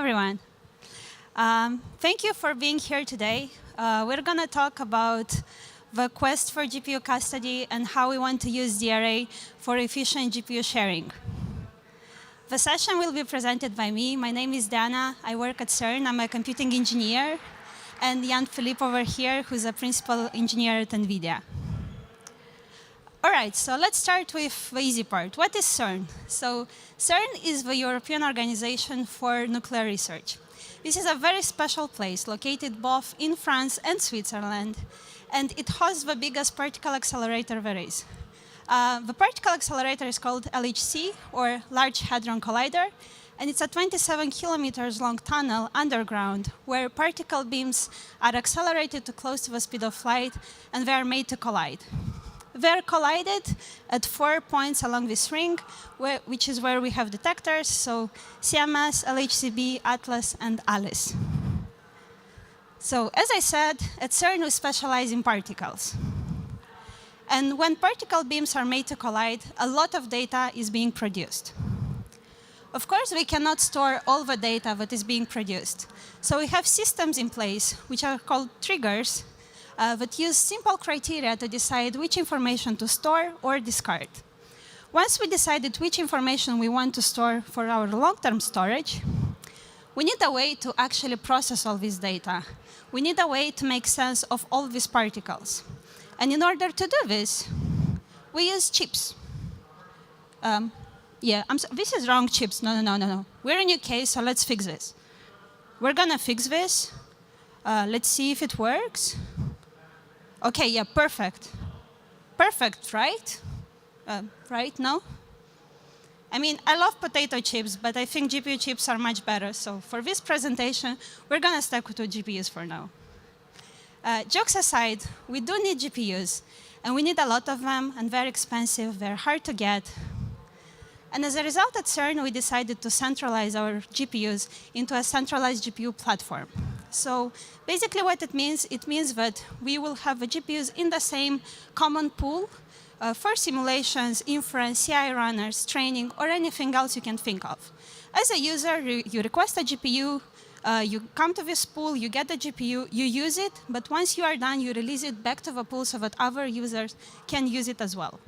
everyone. Thank you for being here today. We're going to talk about the quest for GPU custody and how we want to use the array for efficient GPU sharing. The session will be presented by me. My name is Dana. I work at CERN. I'm a computing engineer. And Jan Philippe over here, who's a principal engineer at NVIDIA. All right, so let's start with the easy part. What is CERN? So CERN is the European Organization for Nuclear Research. This is a very special place located both in France and Switzerland, and it hosts the biggest particle accelerator there is. The particle accelerator is called LHC, or Large Hadron Collider, and it's a 27 kilometers long tunnel underground where particle beams are accelerated to close to the speed of light, and they are made to collide. They're collided at 4 points along this ring, which is where we have detectors, so CMS, LHCb, Atlas, and ALICE. So as I said, at CERN we specialize in particles. And when particle beams are made to collide, a lot of data is being produced. Of course, we cannot store all the data that is being produced. So we have systems in place, which are called triggers, that use simple criteria to decide which information to store or discard. Once we decided which information we want to store for our long-term storage, we need a way to actually process all this data. We need a way to make sense of all these particles. And in order to do this, we use chips. This is wrong chips. No. We're in UK, so let's fix this. We're going to fix this. Let's see if it works. OK, yeah, perfect. Perfect, right? Right, no? I mean, I love potato chips, but I think GPU chips are much better. So for this presentation, we're going to stick with GPUs for now. Jokes aside, we do need GPUs. And we need a lot of them, and they're expensive. They're hard to get. And as a result, at CERN, we decided to centralize our GPUs into a centralized GPU platform. So basically what it means that we will have the GPUs in the same common pool for simulations, inference, CI runners, training, or anything else you can think of. As a user, you request a GPU, you come to this pool, you get the GPU, you use it, but once you are done, you release it back to the pool so that other users can use it as well.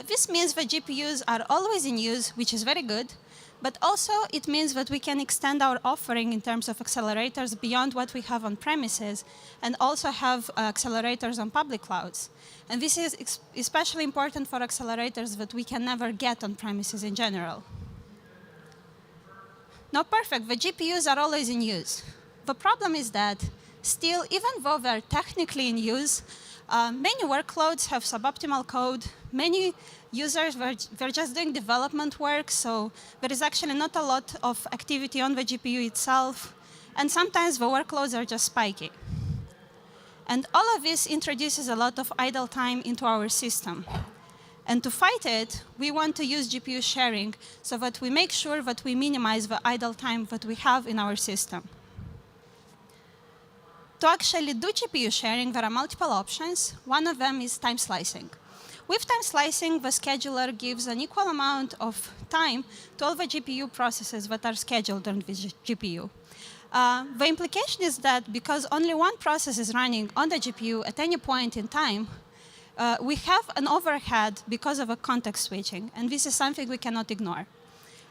This means that GPUs are always in use, which is very good. But also, it means that we can extend our offering in terms of accelerators beyond what we have on premises, and also have accelerators on public clouds. And this is especially important for accelerators that we can never get on premises in general. Now, perfect. The GPUs are always in use. The problem is that still, even though they're technically in use, many workloads have suboptimal code. Many users, they're just doing development work, so there is actually not a lot of activity on the GPU itself. And sometimes the workloads are just spiky. And all of this introduces a lot of idle time into our system. And to fight it, we want to use GPU sharing so that we make sure that we minimize the idle time that we have in our system. To actually do GPU sharing, there are multiple options. One of them is time slicing. With time slicing, the scheduler gives an equal amount of time to all the GPU processes that are scheduled on this GPU. The implication is that because only one process is running on the GPU at any point in time, we have an overhead because of a context switching, and this is something we cannot ignore.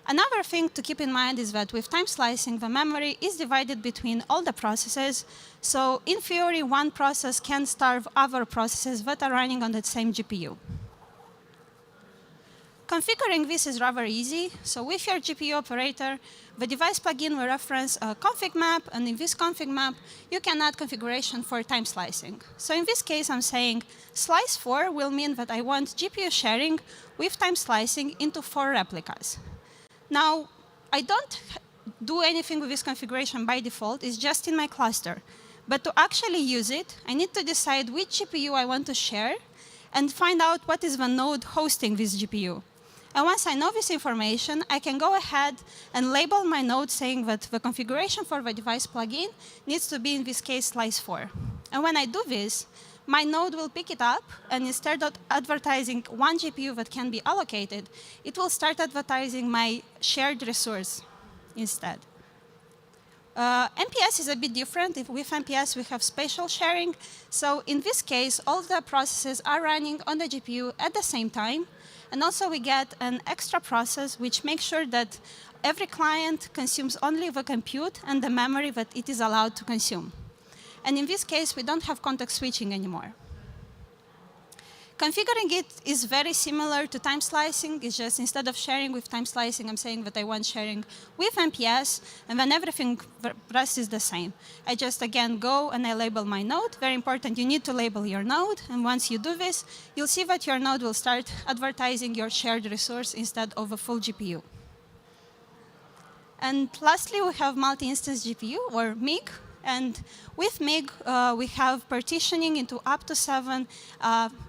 Another thing to keep in mind is that with time slicing, the memory is divided between all the processes. So in theory, one process can starve other processes that are running on the same GPU. Configuring this is rather easy. So with your GPU operator, the device plugin will reference a config map. And in this config map, you can add configuration for time slicing. So in this case, I'm saying slice 4 will mean that I want GPU sharing with time slicing into 4 replicas. Now, I don't do anything with this configuration by default. It's just in my cluster. But to actually use it, I need to decide which GPU I want to share and find out what is the node hosting this GPU. And once I know this information, I can go ahead and label my node saying that the configuration for the device plugin needs to be, in this case, slice 4. And when I do this, my node will pick it up, and instead of advertising one GPU that can be allocated, it will start advertising my shared resource. instead. MPS is a bit different. With MPS, we have spatial sharing. So in this case, all the processes are running on the GPU at the same time. And also, we get an extra process which makes sure that every client consumes only the compute and the memory that it is allowed to consume. And in this case, we don't have context switching anymore. Configuring it is very similar to time slicing. It's just instead of sharing with time slicing, I'm saying that I want sharing with MPS, and then everything rest is the same. I just, again, go and I label my node. Very important, you need to label your node. And once you do this, you'll see that your node will start advertising your shared resource instead of a full GPU. And lastly, we have multi-instance GPU, or MIG. And with MIG, we have partitioning into up to 7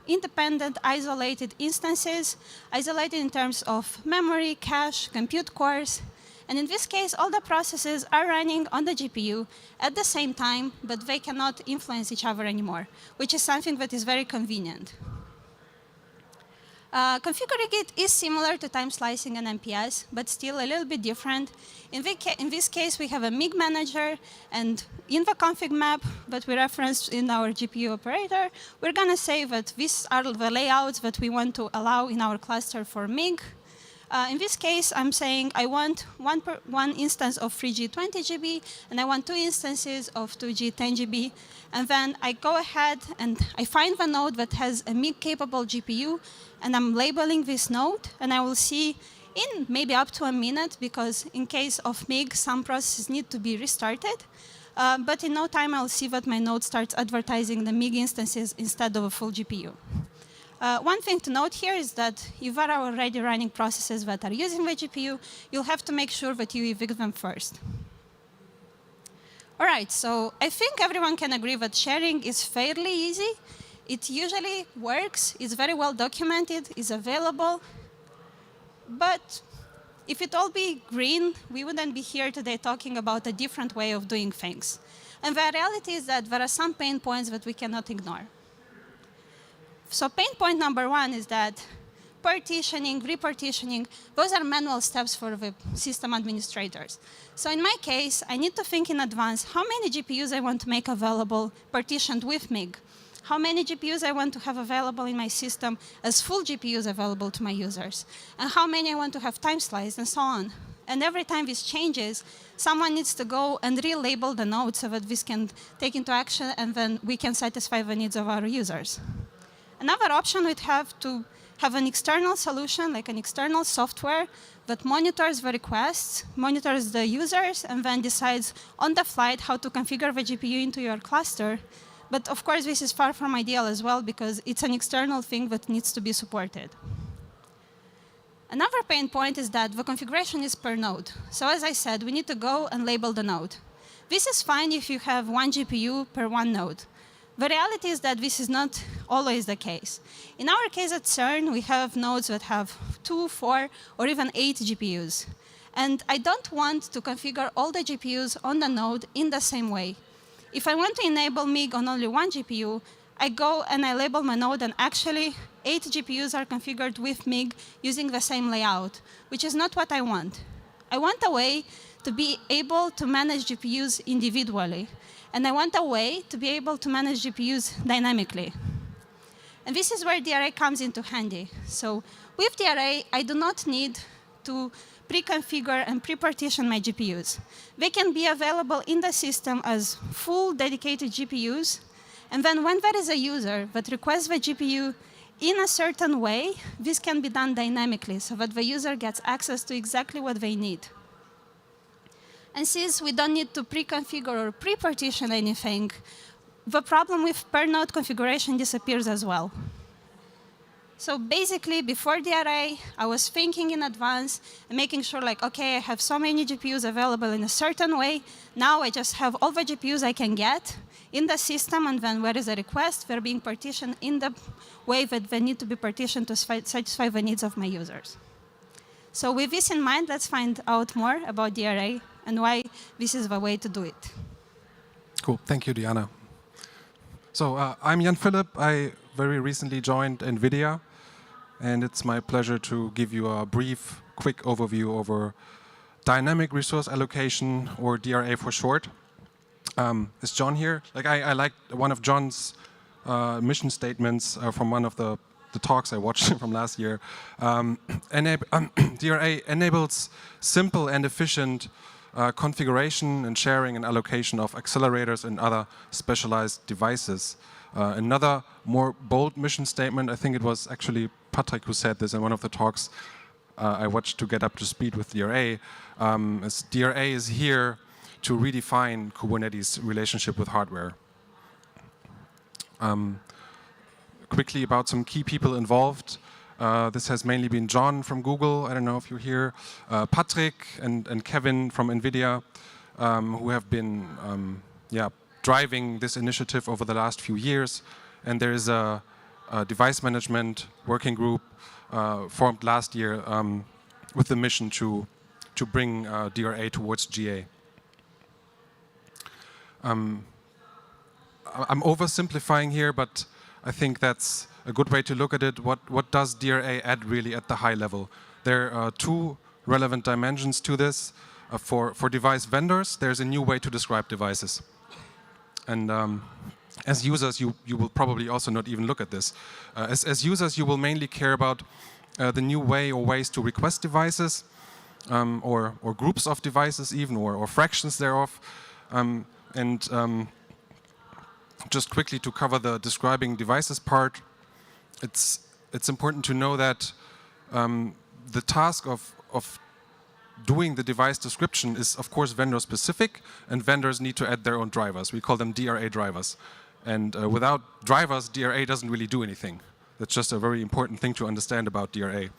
independent, isolated instances, isolated in terms of memory, cache, compute cores. And in this case, all the processes are running on the GPU at the same time, but they cannot influence each other anymore, which is something that is very convenient. Configuring it is similar to time slicing and MPS, but still a little bit different. In this case, we have a MIG manager, and in the config map that we referenced in our GPU operator, we're going to say that these are the layouts that we want to allow in our cluster for MIG. In this case, I'm saying I want one instance of 3G 20 GB, and I want 2 instances of 2G 10 GB. And then I go ahead and I find the node that has a MIG-capable GPU, and I'm labeling this node. And I will see in maybe up to a minute, because in case of MIG, some processes need to be restarted. But in no time, I'll see that my node starts advertising the MIG instances instead of a full GPU. One thing to note here is that if there are already running processes that are using the GPU, you'll have to make sure that you evict them first. All right, so I think everyone can agree that sharing is fairly easy. It usually works. It's very well documented. It's available. But if it all be green, we wouldn't be here today talking about a different way of doing things. And the reality is that there are some pain points that we cannot ignore. So pain point number 1 is that partitioning, repartitioning, those are manual steps for the system administrators. So in my case, I need to think in advance how many GPUs I want to make available partitioned with MIG, how many GPUs I want to have available in my system as full GPUs available to my users, and how many I want to have time sliced, and so on. And every time this changes, someone needs to go and relabel the node so that this can take into action, and then we can satisfy the needs of our users. Another option would have to have an external solution, like an external software that monitors the requests, monitors the users, and then decides on the fly how to configure the GPU into your cluster. But of course, this is far from ideal as well, because it's an external thing that needs to be supported. Another pain point is that the configuration is per node. So as I said, we need to go and label the node. This is fine if you have 1 GPU per 1 node. The reality is that this is not always the case. In our case at CERN, we have nodes that have 2, 4, or even 8 GPUs. And I don't want to configure all the GPUs on the node in the same way. If I want to enable MIG on only 1 GPU, I go and I label my node, and actually 8 GPUs are configured with MIG using the same layout, which is not what I want. I want a way to be able to manage GPUs individually. And I want a way to be able to manage GPUs dynamically. And this is where DRA comes into handy. So with DRA, I do not need to pre-configure and pre-partition my GPUs. They can be available in the system as full dedicated GPUs. And then when there is a user that requests the GPU in a certain way, this can be done dynamically so that the user gets access to exactly what they need. And since we don't need to pre-configure or pre-partition anything, the problem with per-node configuration disappears as well. So basically, before DRA, I was thinking in advance and making sure, like, OK, I have so many GPUs available in a certain way. Now I just have all the GPUs I can get in the system, and then where is a request, they're being partitioned in the way that they need to be partitioned to satisfy the needs of my users. So with this in mind, let's find out more about DRA and why this is the way to do it. Cool. Thank you, Diana. So I'm Jan Philipp. I very recently joined NVIDIA. And it's my pleasure to give you a brief, quick overview over dynamic resource allocation, or DRA for short. Is John here? Like I like one of John's mission statements from one of the talks I watched from last year. DRA enables simple and efficient configuration and sharing and allocation of accelerators and other specialized devices. Another more bold mission statement, I think it was actually Patrick who said this in one of the talks I watched to get up to speed with DRA, is DRA is here to redefine Kubernetes' relationship with hardware. Quickly about some key people involved. This has mainly been John from Google, I don't know if you're here, Patrick and Kevin from NVIDIA, who have been driving this initiative over the last few years. And there is a device management working group formed last year with the mission to bring DRA towards GA. I'm oversimplifying here, but I think that's a good way to look at it. What does DRA add really at the high level? There are two relevant dimensions to this. For device vendors, there's a new way to describe devices. And as users, you will probably also not even look at this. As users, you will mainly care about the new way or ways to request devices, or groups of devices even, or fractions thereof. Just quickly to cover the describing devices part, it's important to know that the task of doing the device description is, of course, vendor specific, and vendors need to add their own drivers. We call them DRA drivers. And without drivers, DRA doesn't really do anything. That's just a very important thing to understand about DRA.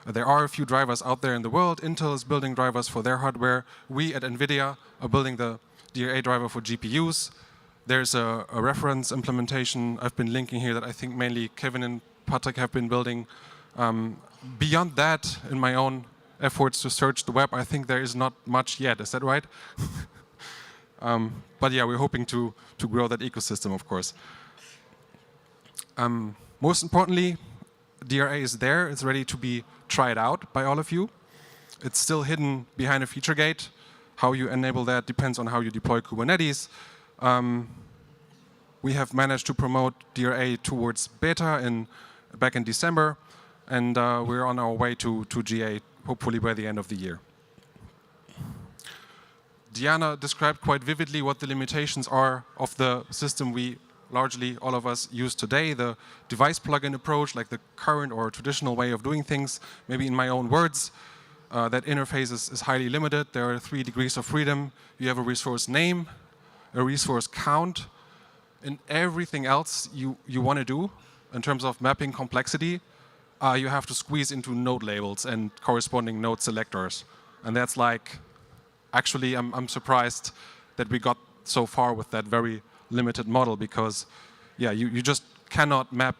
There are a few drivers out there in the world. Intel is building drivers for their hardware. We at NVIDIA are building the DRA driver for GPUs. There's a reference implementation I've been linking here that I think mainly Kevin and Patrick have been building. Beyond that, in my own efforts to search the web, I think there is not much yet. Is that right? But yeah, we're hoping to grow that ecosystem, of course. Most importantly, DRA is there. It's ready to be tried out by all of you. It's still hidden behind a feature gate. How you enable that depends on how you deploy Kubernetes. We have managed to promote DRA towards beta back in December, and we're on our way to GA, hopefully by the end of the year. Diana described quite vividly what the limitations are of the system we largely, all of us, use today, the device plugin approach, like the current or traditional way of doing things. Maybe in my own words, that interface is highly limited. There are 3 degrees of freedom. You have a resource name, a resource count, and everything else you want to do in terms of mapping complexity, you have to squeeze into node labels and corresponding node selectors. And that's like, actually, I'm surprised that we got so far with that very limited model, because yeah, you just cannot map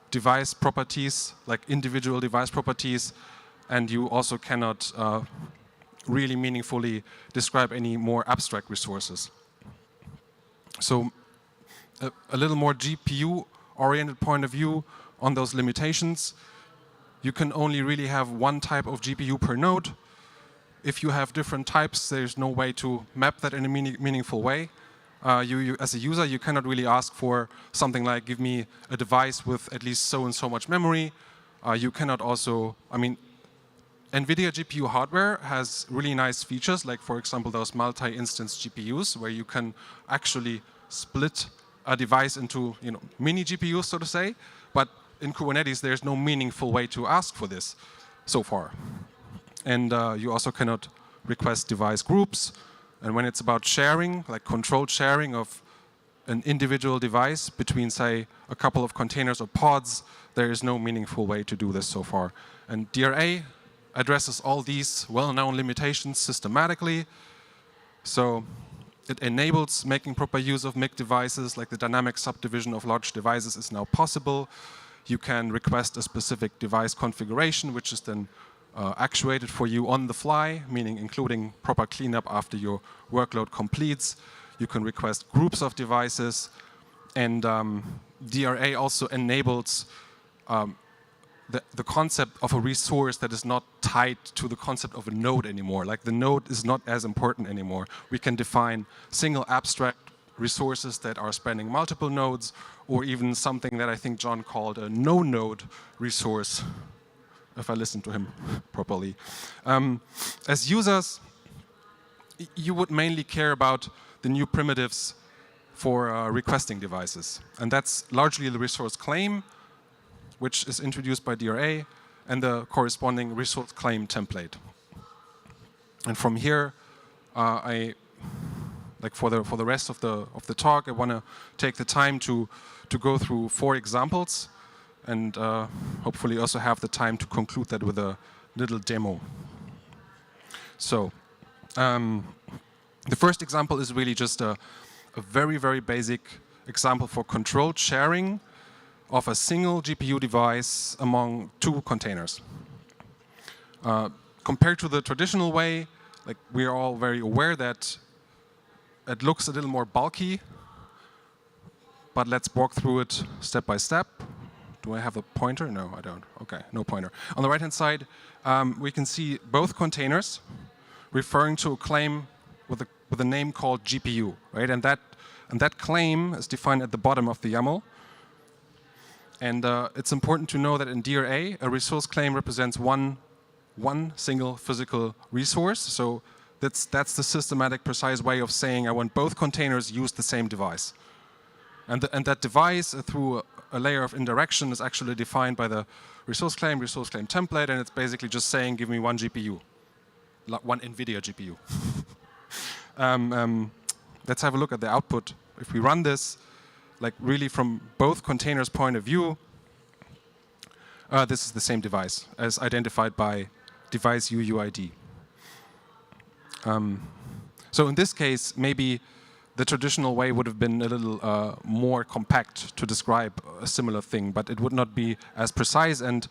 device properties, like individual device properties, and you also cannot really meaningfully describe any more abstract resources. So a little more GPU-oriented point of view on those limitations. You can only really have one type of GPU per node. If you have different types, there's no way to map that in a meaningful way. You, as a user, you cannot really ask for something like, give me a device with at least so and so much memory. You cannot also, I mean, NVIDIA GPU hardware has really nice features, like, for example, those multi-instance GPUs, where you can actually split a device into, mini GPUs, so to say. But in Kubernetes, there's no meaningful way to ask for this so far. And you also cannot request device groups. And when it's about sharing, like controlled sharing of an individual device between, say, a couple of containers or pods, there is no meaningful way to do this so far. And DRA addresses all these well-known limitations systematically. So it enables making proper use of MIC devices, like the dynamic subdivision of large devices is now possible. You can request a specific device configuration, which is then actuated for you on the fly, meaning including proper cleanup after your workload completes. You can request groups of devices, and DRA also enables the concept of a resource that is not tied to the concept of a node anymore. Like the node is not as important anymore. We can define single abstract resources that are spanning multiple nodes, or even something that I think John called a no-node resource, if I listen to him properly. As users, you would mainly care about the new primitives for requesting devices. And that's largely the resource claim, which is introduced by DRA, and the corresponding resource claim template. And from here, for the rest of the talk, I want to take the time to go through 4 examples, and hopefully also have the time to conclude that with a little demo. So, the first example is really just a very, very basic example for controlled sharing of a single GPU device among 2 containers. Compared to the traditional way, like we are all very aware that it looks a little more bulky, but let's walk through it step by step. Do I have a pointer? No, I don't. Okay, no pointer. On the right-hand side, we can see both containers referring to a claim with a name called GPU, right? And that claim is defined at the bottom of the YAML. And it's important to know that in DRA, a resource claim represents one single physical resource. So that's the systematic, precise way of saying I want both containers use the same device. And that device, through a layer of indirection, is actually defined by the resource claim template, and it's basically just saying, give me one GPU, one NVIDIA GPU. Let's have a look at the output. If we run this, like really from both containers' point of view, this is the same device as identified by device UUID. So in this case, maybe the traditional way would have been a little more compact to describe a similar thing, but it would not be as precise, and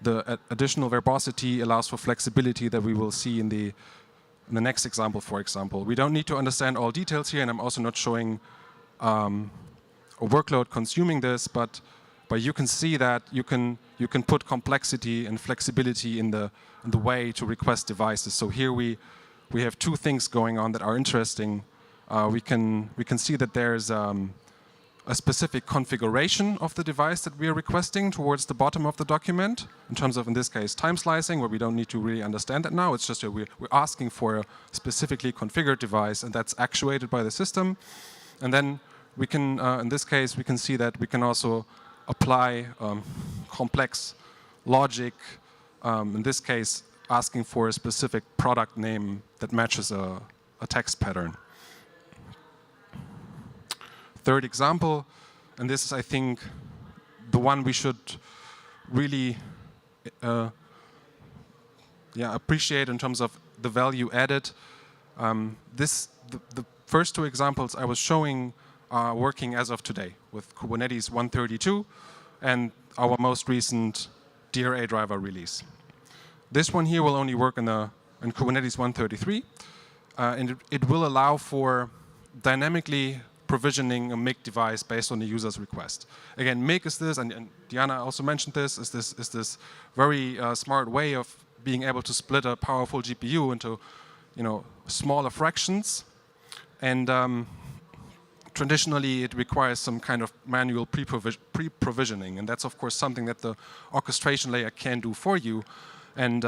the additional verbosity allows for flexibility that we will see in the next example, for example. We don't need to understand all details here, and I'm also not showing a workload consuming this, but you can see that you can put complexity and flexibility in the way to request devices. So here we have 2 things going on that are interesting. We can see that there's a specific configuration of the device that we are requesting towards the bottom of the document, in terms of, in this case, time slicing, where we don't need to really understand that now. It's just we're asking for a specifically configured device, and that's actuated by the system. And then we can, in this case, we can see that we can also apply complex logic, in this case, asking for a specific product name that matches a text pattern. Third example, and this is, I think, the one we should really appreciate in terms of the value added. The first 2 examples I was showing are working as of today with Kubernetes 132 and our most recent DRA driver release. This one here will only work in Kubernetes 133, and it will allow for dynamically provisioning a MIG device based on the user's request. Again, MIG is this, and Diana also mentioned this, is this very smart way of being able to split a powerful GPU into, smaller fractions. And traditionally, it requires some kind of manual pre-provisioning, and that's of course something that the orchestration layer can do for you. And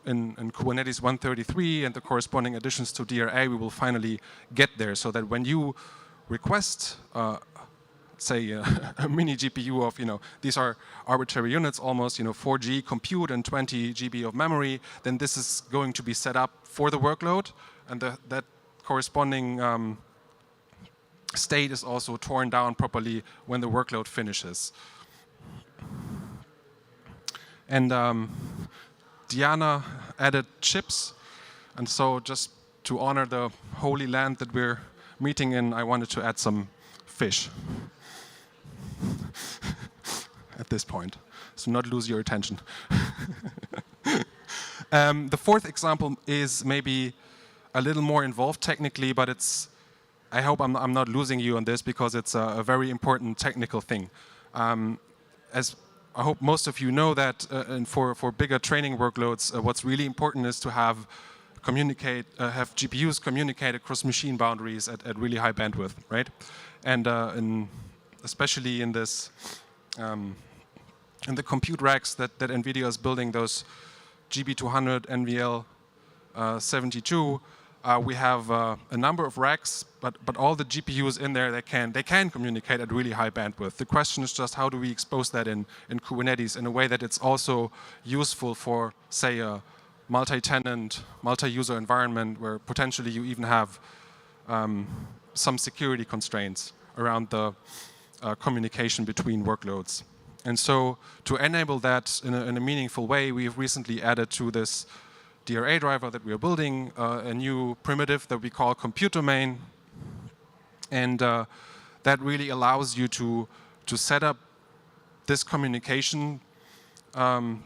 in Kubernetes 133 and the corresponding additions to DRA, we will finally get there, so that when you request, say, a mini GPU of, these are arbitrary units, almost, 4G compute and 20 GB of memory, then this is going to be set up for the workload, and that corresponding state is also torn down properly when the workload finishes. And Diana added chips, and so just to honor the holy land that we're meeting in, I wanted to add some fish at this point, so not lose your attention. The fourth example is maybe a little more involved technically, but I hope I'm not losing you on this, because it's a very important technical thing. As I hope most of you know that and for bigger training workloads, what's really important is to have GPUs communicate across machine boundaries at really high bandwidth, right? And especially in this in the compute racks that NVIDIA is building, those GB200 NVL 72, we have a number of racks, but all the GPUs in there, they can communicate at really high bandwidth. The question is just how do we expose that in Kubernetes in a way that it's also useful for, say, a multi-tenant, multi-user environment where potentially you even have some security constraints around the communication between workloads. And so to enable that in a meaningful way, we've recently added to this DRA driver that we are building a new primitive that we call compute domain, and that really allows you to set up this communication,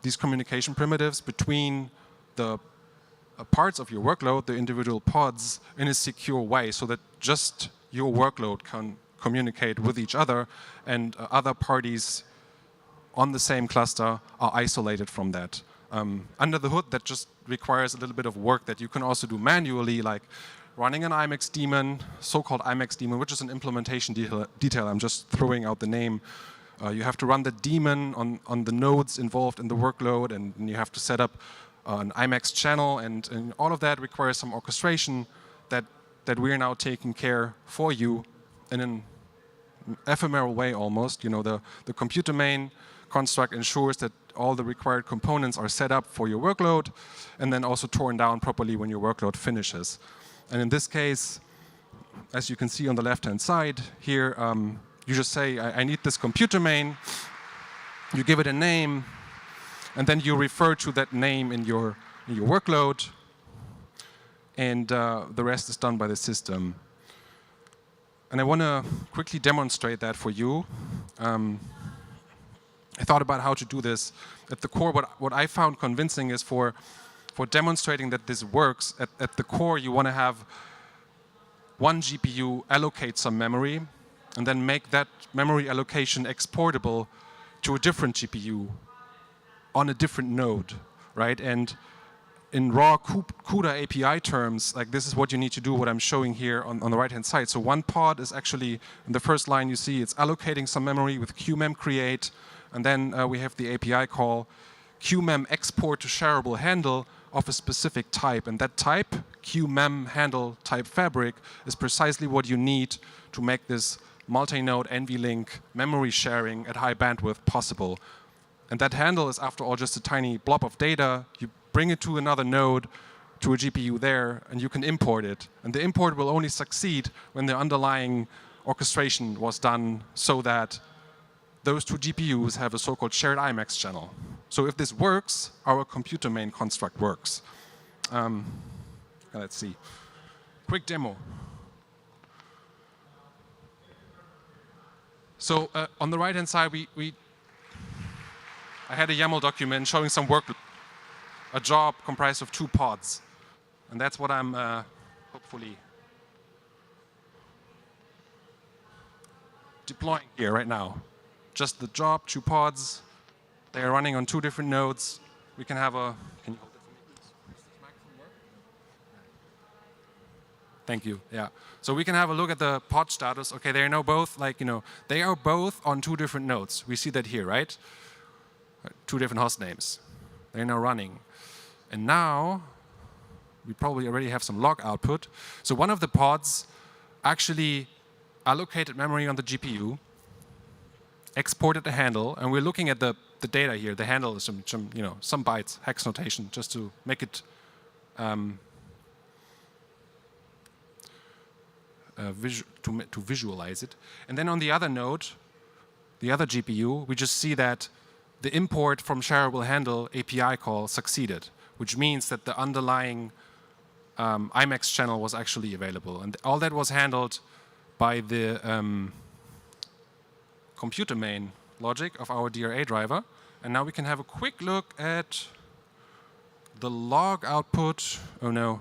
these communication primitives between the parts of your workload, the individual pods, in a secure way, so that just your workload can communicate with each other, and other parties on the same cluster are isolated from that. Under the hood, that just requires a little bit of work that you can also do manually, like running an IMAX daemon, so-called IMAX daemon, which is an implementation detail. I'm just throwing out the name. You have to run the daemon on the nodes involved in the workload, and you have to set up an IMAX channel, and all of that requires some orchestration that we are now taking care for you in an ephemeral way almost. You know, the compute domain construct ensures that all the required components are set up for your workload and then also torn down properly when your workload finishes. And in this case, as you can see on the left-hand side here, you just say, I need this compute domain. You give it a name, and then you refer to that name in your workload, and the rest is done by the system. And I want to quickly demonstrate that for you. I thought about how to do this. At the core, what I found convincing is for demonstrating that this works, at the core you want to have one GPU allocate some memory and then make that memory allocation exportable to a different GPU on a different node, right? And in raw CUDA API terms, like this is what you need to do, what I'm showing here on the right-hand side. So one pod is actually, in the first line you see, it's allocating some memory with qmem create, and then we have the API call qmem export to shareable handle of a specific type. And that type, qmem handle type fabric, is precisely what you need to make this multi-node NVLink memory sharing at high bandwidth possible. And that handle is, after all, just a tiny blob of data. You bring it to another node, to a GPU there, and you can import it. And the import will only succeed when the underlying orchestration was done so that those two GPUs have a so-called shared IMAX channel. So if this works, our compute domain construct works. Let's see. Quick demo. So on the right-hand side, I had a YAML document showing some work, a job comprised of 2 pods. And that's what I'm hopefully deploying here right now. Just the job, 2 pods. They are running on 2 different nodes. We can have a, can you hold it for me, please? Does this microphone work? Thank you, yeah. So we can have a look at the pod status. Okay, they are now both, like, you know, they are both on 2 different nodes. We see that here, right? 2 different host names. They're now running. And now, we probably already have some log output. So one of the pods actually allocated memory on the GPU, exported the handle, and we're looking at the data here. The handle is some bytes, hex notation, just to make it to visualize it. And then on the other node, the other GPU, we just see that the import from shareable handle API call succeeded, which means that the underlying IMAX channel was actually available. And all that was handled by the compute domain logic of our DRA driver. And now we can have a quick look at the log output. Oh no,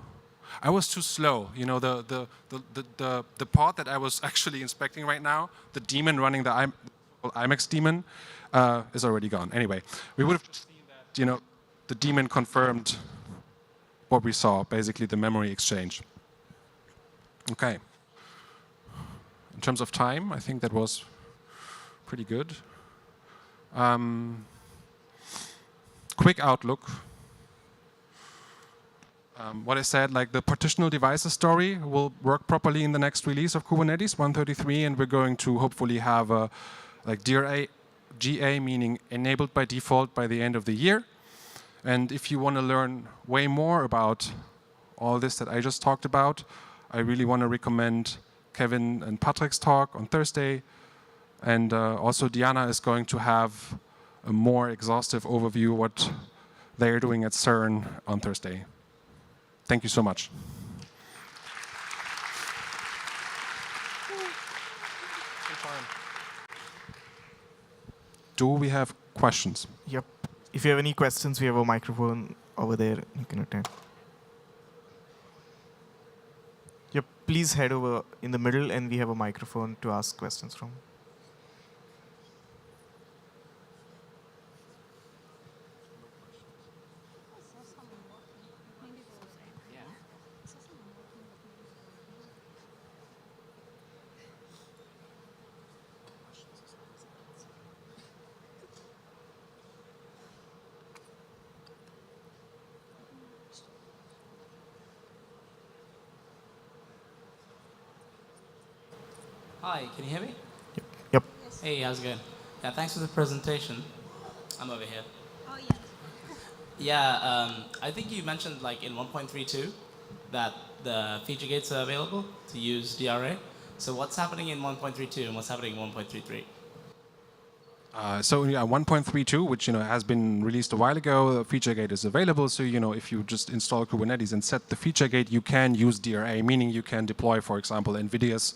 I was too slow. You know, the pod that I was actually inspecting right now, the daemon running the IMAX daemon, is already gone. Anyway, we would have just seen that, the daemon confirmed what we saw, basically the memory exchange. Okay. In terms of time, I think that was pretty good. Quick outlook. What I said, like the partitional devices story will work properly in the next release of Kubernetes 133, and we're going to hopefully have a DRA GA, meaning enabled by default by the end of the year. And if you want to learn way more about all this that I just talked about, I really want to recommend Kevin and Patrick's talk on Thursday. And also Diana is going to have a more exhaustive overview of what they're doing at CERN on Thursday. Thank you so much. Do we have questions? Yep. If you have any questions, we have a microphone over there. You can attend. Yep. Please head over in the middle, and we have a microphone to ask questions from. Hi, can you hear me? Yep. Hey, how's it going? Yeah, thanks for the presentation. I'm over here. Oh, yeah. Yeah, I think you mentioned like in 1.32 that the feature gates are available to use DRA. So what's happening in 1.32 and what's happening in 1.33? So yeah, 1.32, which has been released a while ago, the feature gate is available. So if you just install Kubernetes and set the feature gate, you can use DRA, meaning you can deploy, for example, NVIDIA's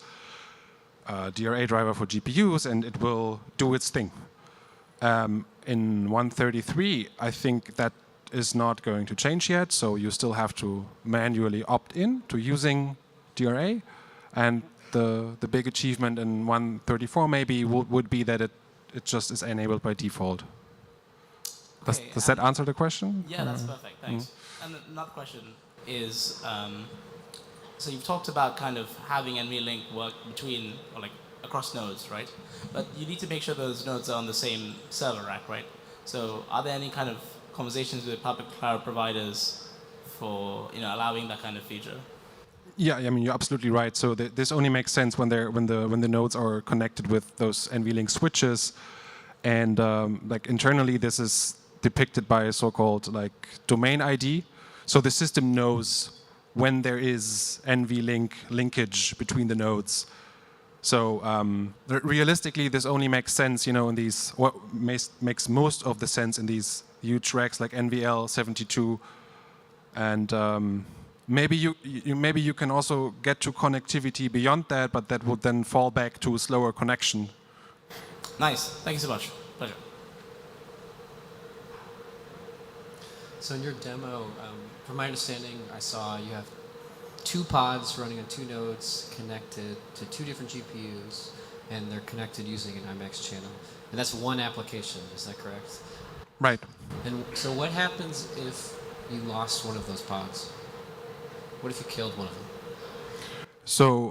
DRA driver for GPUs, and it will do its thing. In 133, I think that is not going to change yet, so you still have to manually opt in to using DRA. And the big achievement in 134 maybe would be that it just is enabled by default. Does that answer the question? Yeah, that's perfect. Thanks. And another question is, so you've talked about kind of having NVLink work between, or like across nodes, right? But you need to make sure those nodes are on the same server rack, right? So are there any kind of conversations with public cloud providers for allowing that kind of feature? Yeah, I mean, you're absolutely right. So this only makes sense when the nodes are connected with those NVLink switches, and like internally, this is depicted by a so-called like domain ID. So the system knows when there is NVLink linkage between the nodes. So realistically, this only makes sense, in these what makes most of the sense in these huge racks like NVL 72, and maybe you can also get to connectivity beyond that, but that would then fall back to a slower connection. Nice. Thank you so much. Pleasure. So in your demo, from my understanding, I saw you have 2 pods running on 2 nodes connected to 2 different GPUs, and they're connected using an IMX channel. And that's one application, is that correct? Right. And so what happens if you lost one of those pods? What if you killed one of them? So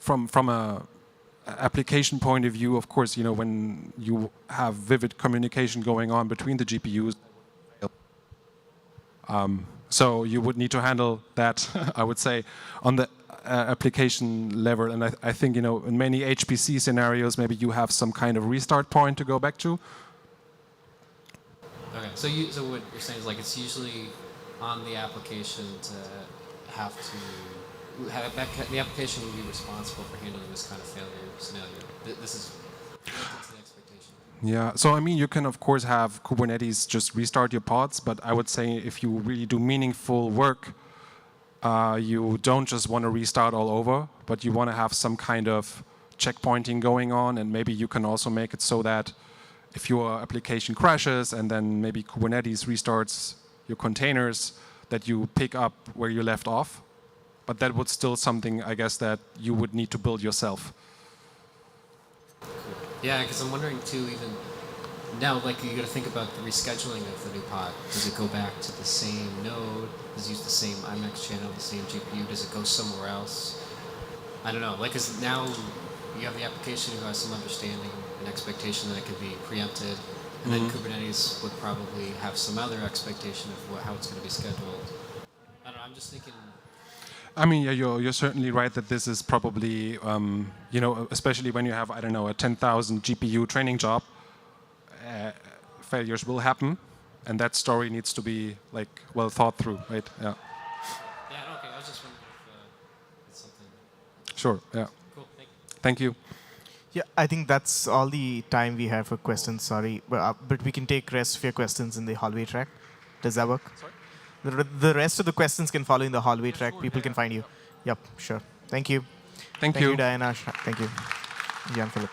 from a application point of view, of course, when you have vivid communication going on between the GPUs, so you would need to handle that, I would say, on the application level. And I think, in many HPC scenarios, maybe you have some kind of restart point to go back to. Okay, so what you're saying is like it's usually on the application to have the application will be responsible for handling this kind of failure scenario. This is the expectation. Yeah, so I mean, you can of course have Kubernetes just restart your pods, but I would say if you really do meaningful work, you don't just want to restart all over, but you want to have some kind of checkpointing going on, and maybe you can also make it so that if your application crashes and then maybe Kubernetes restarts your containers, that you pick up where you left off. But that would still something, I guess, that you would need to build yourself. Yeah, because I'm wondering too, even now, like you got to think about the rescheduling of the new pod. Does it go back to the same node? Does it use the same IMAX channel, the same GPU? Does it go somewhere else? I don't know. Like, because now you have the application who has some understanding and expectation that it could be preempted, and then Kubernetes would probably have some other expectation of how it's going to be scheduled. I don't know. I'm just thinking. I mean, yeah, you're certainly right that this is probably, you know, especially when you have, I don't know, a 10,000 GPU training job, failures will happen, and that story needs to be like well thought through, right? Yeah. Yeah. Okay. I was just wondering if it's something. Sure. Yeah. Cool. Thank you. Thank you. Yeah, I think that's all the time we have for questions. Sorry, but we can take rest of your questions in the hallway track. Does that work? Sorry? The rest of the questions can follow in the hallway track. sure, People yeah, can find you. Yep, sure. Thank you. Thank you. Diana. Thank you, Jan Philip.